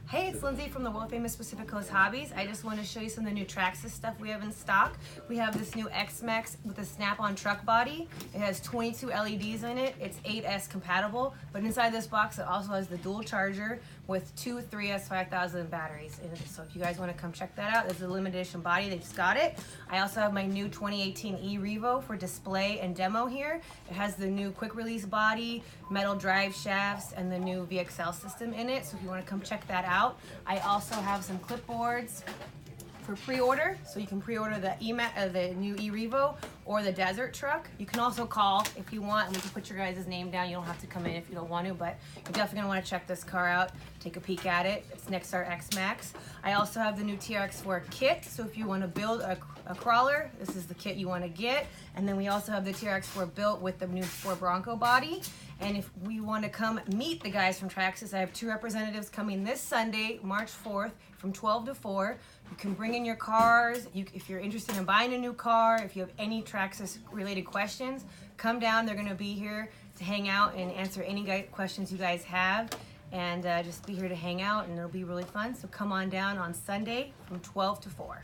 Hey, it's Lindsay from the world famous Pacific Coast Hobbies. I just want to show you some of the new Traxxas stuff we have in stock. We have this new X-Max with a snap-on truck body. It has 22 LEDs in it. It's 8S compatible, but inside this box it also has the dual charger with two 3S 5000 batteries in it. So if you guys want to come check that out, there's a limited edition body. They just got it. I also have my new 2018 E-Revo for display and demo here. It has the new quick release body, metal drive shafts, and the new VXL system in it. So if you want to come check that out. I also have some clipboards for pre-order, so you can pre-order the new E-Revo or the desert truck. You can also call if you want, and we can put your guys' name down. You don't have to come in if you don't want to, but you're definitely gonna want to check this car out, take a peek at it. It's next to our X-Max. I also have the new TRX-4 kit, so if you want to build a crawler, this is the kit you want to get. And then we also have the TRX-4 built with the new 4 Bronco body. And if we want to come meet the guys from Traxxas, I have 2 representatives coming this Sunday, March 4th, from 12 to 4. You can bring in your cars. If you're interested in buying a new car, if you have any Traxxas related questions, come down. They're going to be here to hang out and answer any questions you guys have. And just be here to hang out, and it'll be really fun. So come on down on Sunday from 12 to 4.